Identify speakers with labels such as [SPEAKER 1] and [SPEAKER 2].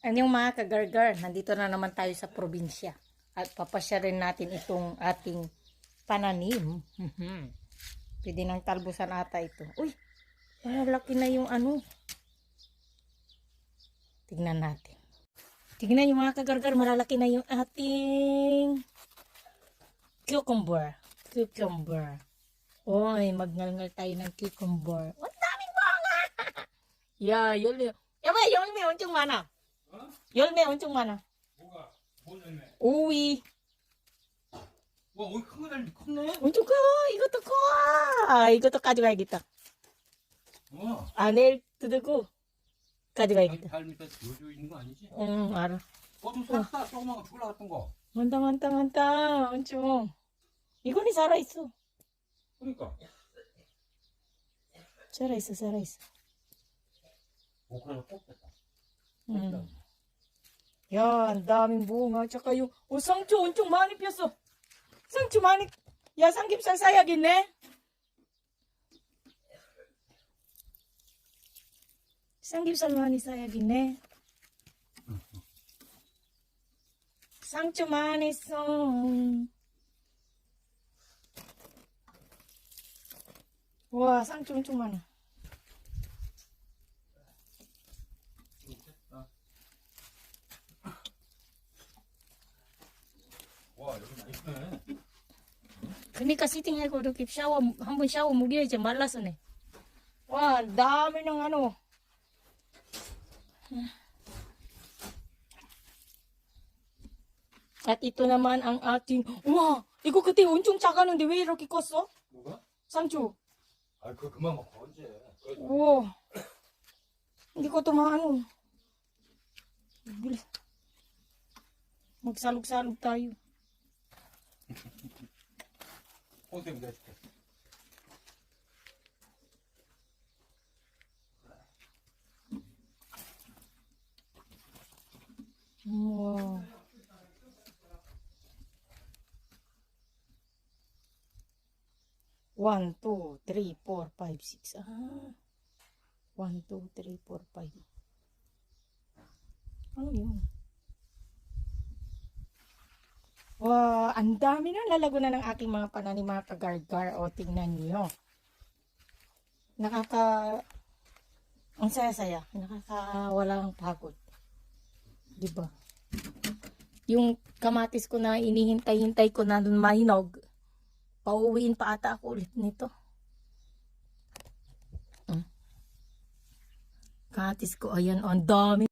[SPEAKER 1] Anyong mga kagargar, nandito na naman tayo sa probinsya. At papasya rin natin itong ating pananim. Pwede nang talbusan ata ito. Uy, malaki na yung ano. Tignan natin. Tignan yung mga kagargar, malalaki na yung ating cucumber. Uy, magngalngal tayo ng cucumber. Ang daming bunga! 열매. 여보, 열매 엄청 많아.
[SPEAKER 2] 어?
[SPEAKER 1] 열매 엄청 많아.
[SPEAKER 2] 뭐가? 뭔 열매?
[SPEAKER 1] 오이.
[SPEAKER 2] 와, 오이 큰거 달리 컸네?
[SPEAKER 1] 엄청 커. 이것도 커. 이것도 가져가야겠다.
[SPEAKER 2] 어.
[SPEAKER 1] 아, 내일 뜯고 가져가야겠다.
[SPEAKER 2] 발 밑에 조져 있는 거 아니지?
[SPEAKER 1] 응, 알아.
[SPEAKER 2] 좀 샀다, 조그만 거 죽을라 같은 거.
[SPEAKER 1] 많다. 엄청. 이거는 살아있어.
[SPEAKER 2] 그러니까.
[SPEAKER 1] 살아있어.
[SPEAKER 2] 오, 그래, 뽑겠다.
[SPEAKER 1] 응. 야, 안 daming bunga. tsaka yung, 상추 엄청 많이 폈어. 상추 많이, 야, 삼겹살 사야겠네. 삼겹살 많이 사야겠네. 상추 많이 써. 와, 상추 엄청 많아.
[SPEAKER 2] 와, 여기 맛있네.
[SPEAKER 1] 그러니까 시팅하고 이렇게 한번 샤워 먹여야지 말랐어네. 와, dami ng ano. At ito naman ang ating, 와, 이거 그때 엄청 작았는데 왜 이렇게 컸어?
[SPEAKER 2] 뭐가?
[SPEAKER 1] 상추.
[SPEAKER 2] 아, 그거 그만 먹어, 언제.
[SPEAKER 1] 와, hindi ko ito maano. Magsalog-salog tayo.
[SPEAKER 2] 호세 내가 줄게.
[SPEAKER 1] Wow. One, two, three, four, five, six. Ah. 1, 2, 3, 4, 5. Ano yun? Wow, ang dami na lalago na ng aking mga pananim, mga kagargar. O, tingnan niyo. Ang saya-saya. Walang pagod. Diba? Yung kamatis ko na inihintay-hintay ko na dun mahinog, pauwiin pa ata ako ulit nito. Kamatis ko, ayan, ang dami.